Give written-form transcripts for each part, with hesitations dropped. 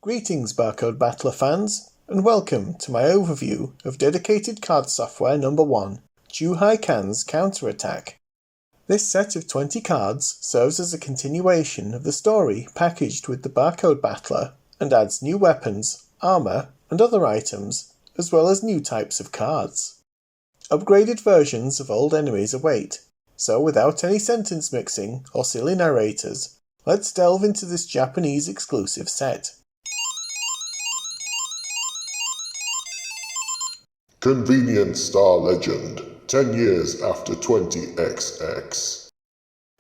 Greetings Barcode Battler fans, and welcome to my overview of dedicated card software number 1, Chu-Hi-Can's Counterattack. This set of 20 cards serves as a continuation of the story packaged with the Barcode Battler and adds new weapons, armor, and other items, as well as new types of cards. Upgraded versions of old enemies await, so without any sentence mixing or silly narrators, let's delve into this Japanese exclusive set. Convenience Star Legend, 10 years after 20XX.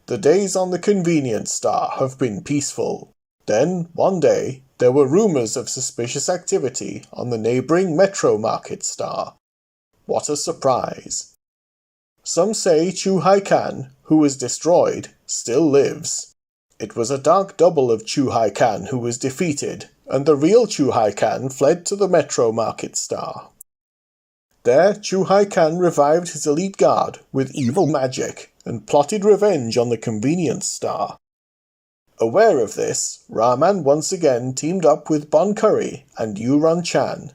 The days on the Convenience Star have been peaceful. Then, one day, there were rumors of suspicious activity on the neighboring Metro Market Star. What a surprise. Some say Chu-Hi-Can, who was destroyed, still lives. It was a dark double of Chu-Hi-Can who was defeated, and the real Chu-Hi-Can fled to the Metro Market Star. There, Chu-Hi-Can revived his elite guard with evil magic and plotted revenge on the Convenience Star. Aware of this, Rahman once again teamed up with Bon Curry and Yuron-chan.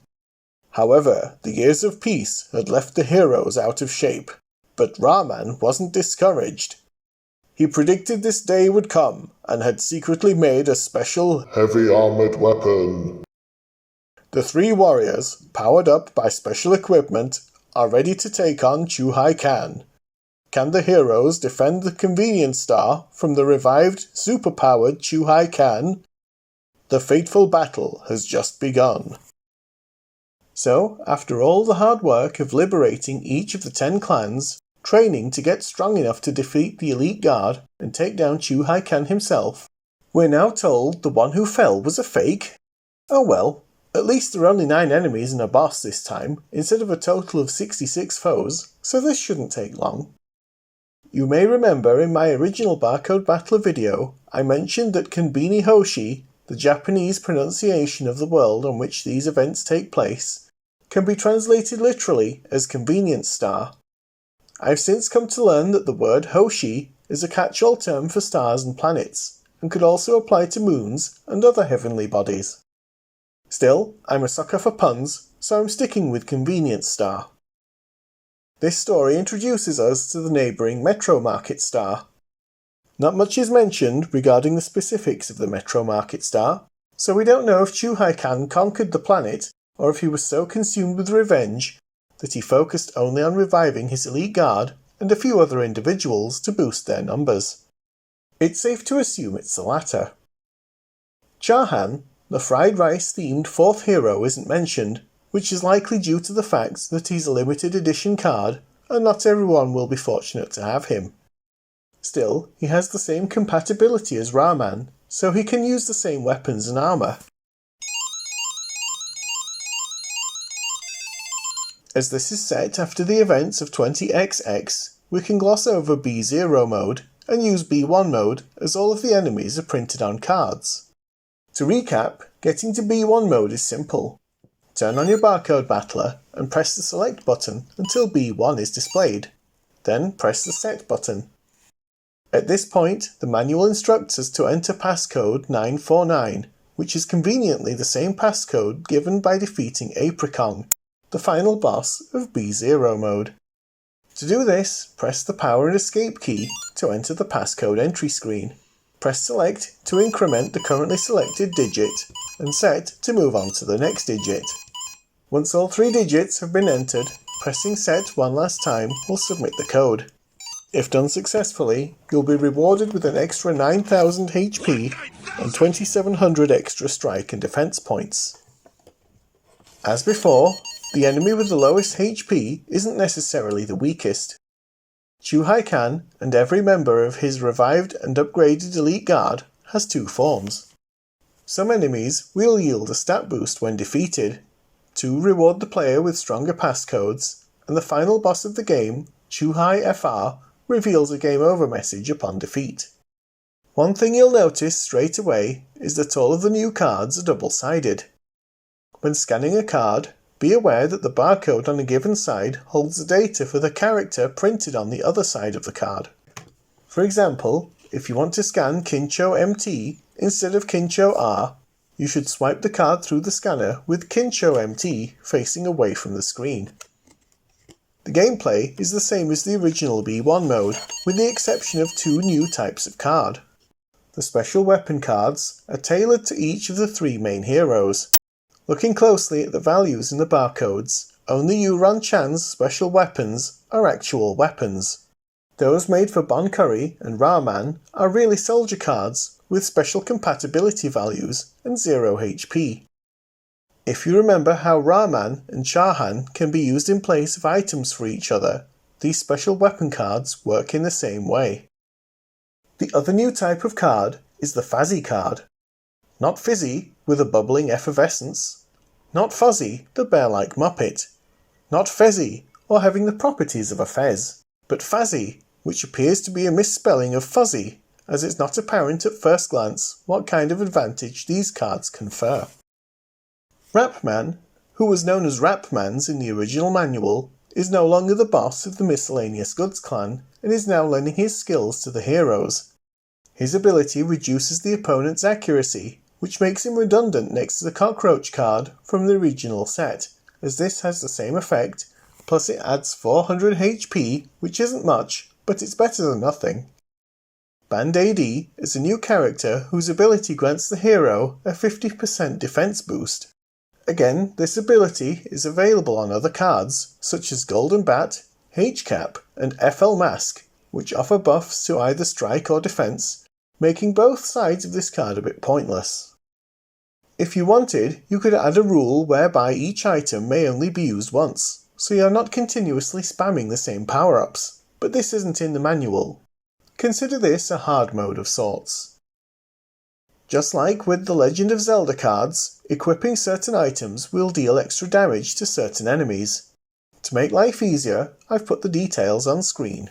However, the years of peace had left the heroes out of shape, but Rahman wasn't discouraged. He predicted this day would come and had secretly made a special heavy armored weapon. The three warriors, powered up by special equipment, are ready to take on Chu-Hi-Can. Can the heroes defend the Convenience Star from the revived, superpowered Chu-Hi-Can? The fateful battle has just begun. So, after all the hard work of liberating each of the 10 clans, training to get strong enough to defeat the elite guard and take down Chu-Hi-Can himself, we're now told the one who fell was a fake? Oh well. At least there are only 9 enemies and a boss this time, instead of a total of 66 foes, so this shouldn't take long. You may remember in my original Barcode Battler video, I mentioned that Konbini Hoshi, the Japanese pronunciation of the world on which these events take place, can be translated literally as Convenience Star. I've since come to learn that the word Hoshi is a catch-all term for stars and planets, and could also apply to moons and other heavenly bodies. Still, I'm a sucker for puns, so I'm sticking with Convenience Star. This story introduces us to the neighbouring Metro Market Star. Not much is mentioned regarding the specifics of the Metro Market Star, so we don't know if Chu-Hi-Can conquered the planet, or if he was so consumed with revenge that he focused only on reviving his elite guard and a few other individuals to boost their numbers. It's safe to assume it's the latter. Cha-Han, the fried rice-themed 4th hero, isn't mentioned, which is likely due to the fact that he's a limited edition card and not everyone will be fortunate to have him. Still, he has the same compatibility as Rahman, so he can use the same weapons and armor. As this is set after the events of 20XX, we can gloss over B0 mode and use B1 mode as all of the enemies are printed on cards. To recap, getting to B1 mode is simple. Turn on your Barcode Battler and press the select button until B1 is displayed. Then press the set button. At this point, the manual instructs us to enter passcode 949, which is conveniently the same passcode given by defeating Apricon, the final boss of B0 mode. To do this, press the power and escape key to enter the passcode entry screen. Press select to increment the currently selected digit, and set to move on to the next digit. Once all 3 digits have been entered, pressing set one last time will submit the code. If done successfully, you'll be rewarded with an extra 9,000 HP and 2,700 extra strike and defense points. As before, the enemy with the lowest HP isn't necessarily the weakest. Chu-Hi-Can and every member of his revived and upgraded elite guard has 2 forms. Some enemies will yield a stat boost when defeated, to reward the player with stronger passcodes, and the final boss of the game, Chu-Hi-FR, reveals a game over message upon defeat. One thing you'll notice straight away is that all of the new cards are double-sided. When scanning a card, be aware that the barcode on a given side holds the data for the character printed on the other side of the card. For example, if you want to scan Kincho MT instead of Kincho R, you should swipe the card through the scanner with Kin-Show MT facing away from the screen. The gameplay is the same as the original B1 mode, with the exception of two new types of card. The special weapon cards are tailored to each of the three main heroes. Looking closely at the values in the barcodes, only Chu-Hi-Can's special weapons are actual weapons. Those made for Bon Curry and Rahman are really soldier cards with special compatibility values and 0 HP. If you remember how Rahman and Chu-Hi-Can can be used in place of items for each other, these special weapon cards work in the same way. The other new type of card is the Fazzy card. Not fizzy, with a bubbling effervescence. Not fuzzy, the bear-like muppet. Not fezzy, or having the properties of a fez. But fazzy, which appears to be a misspelling of fuzzy, as it's not apparent at first glance what kind of advantage these cards confer. Rapman, who was known as Rapmans in the original manual, is no longer the boss of the Miscellaneous Goods clan and is now lending his skills to the heroes. His ability reduces the opponent's accuracy, which makes him redundant next to the Cockroach card from the original set, as this has the same effect, plus it adds 400 HP, which isn't much, but it's better than nothing. Band-AD is a new character whose ability grants the hero a 50% defense boost. Again, this ability is available on other cards, such as Golden Bat, H-Cap, and FL Mask, which offer buffs to either strike or defense, making both sides of this card a bit pointless. If you wanted, you could add a rule whereby each item may only be used once, so you're not continuously spamming the same power-ups, but this isn't in the manual. Consider this a hard mode of sorts. Just like with the Legend of Zelda cards, equipping certain items will deal extra damage to certain enemies. To make life easier, I've put the details on screen.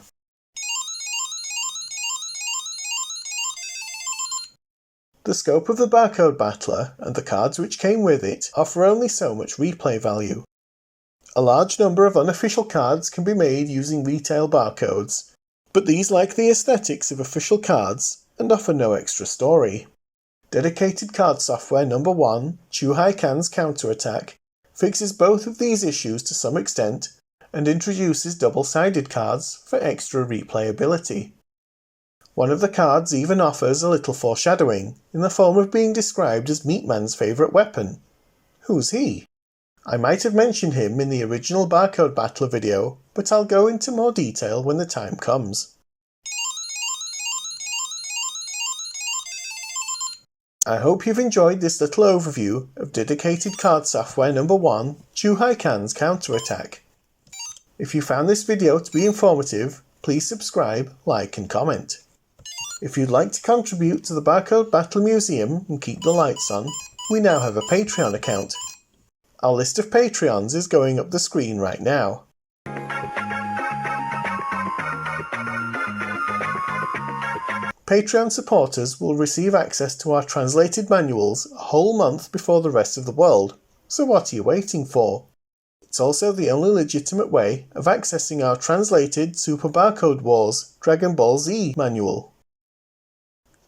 The scope of the Barcode Battler and the cards which came with it offer only so much replay value. A large number of unofficial cards can be made using retail barcodes, but these lack the aesthetics of official cards and offer no extra story. Dedicated card software number 1, Chu-Hi-Can's counterattack, fixes both of these issues to some extent and introduces double-sided cards for extra replayability. One of the cards even offers a little foreshadowing, in the form of being described as Meatman's favourite weapon. Who's he? I might have mentioned him in the original Barcode Battler video, but I'll go into more detail when the time comes. I hope you've enjoyed this little overview of dedicated card software number 1, Chu-Hi-Can's counterattack. If you found this video to be informative, please subscribe, like and comment. If you'd like to contribute to the Barcode Battler Museum and keep the lights on, we now have a Patreon account. Our list of Patreons is going up the screen right now. Patreon supporters will receive access to our translated manuals a whole month before the rest of the world, so what are you waiting for? It's also the only legitimate way of accessing our translated Super Barcode Wars Dragon Ball Z manual.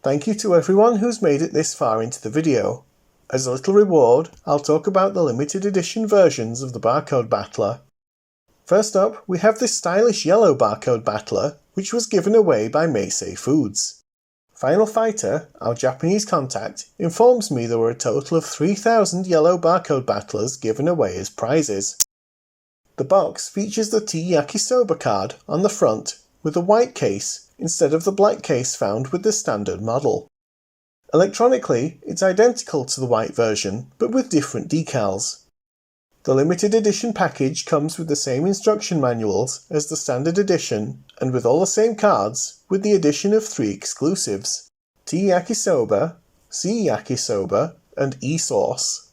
Thank you to everyone who's made it this far into the video. As a little reward, I'll talk about the limited edition versions of the Barcode Battler. First up, we have this stylish yellow Barcode Battler, which was given away by Meisei Foods. Final Fighter, our Japanese contact, informs me there were a total of 3,000 yellow Barcode Battlers given away as prizes. The box features the Tea Yakisoba card on the front with a white case instead of the black case found with the standard model. Electronically, it's identical to the white version, but with different decals. The limited edition package comes with the same instruction manuals as the standard edition, and with all the same cards, with the addition of 3 exclusives: Tea Yakisoba, C Yakisoba, and E-Sauce.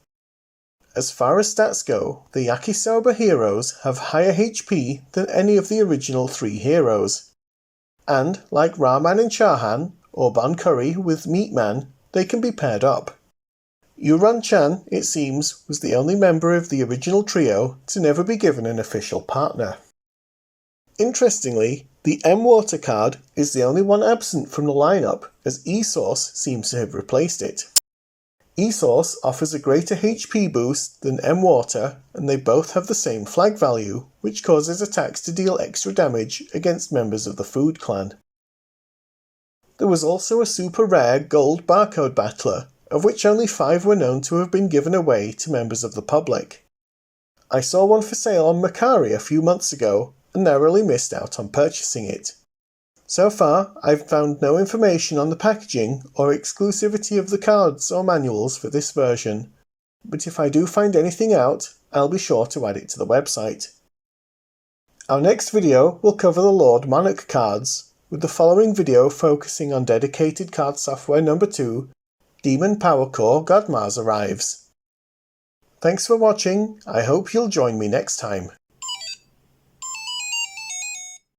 As far as stats go, the Yakisoba heroes have higher HP than any of the original 3 heroes. And, like Rahman and Chu-Hi-Can, or Bon Curry with Meatman, they can be paired up. Chu-Hi-Can, it seems, was the only member of the original trio to never be given an official partner. Interestingly, the M-Water card is the only one absent from the lineup, as E-Sauce seems to have replaced it. E-Source offers a greater HP boost than M-Water, and they both have the same flag value, which causes attacks to deal extra damage against members of the Food Clan. There was also a super rare gold Barcode Battler, of which only 5 were known to have been given away to members of the public. I saw one for sale on Mercari a few months ago, and narrowly missed out on purchasing it. So far, I've found no information on the packaging or exclusivity of the cards or manuals for this version, but if I do find anything out, I'll be sure to add it to the website. Our next video will cover the Lord Monarch cards, with the following video focusing on dedicated card software number 2, Demon Power Core Godmars Arrives. Thanks for watching, I hope you'll join me next time.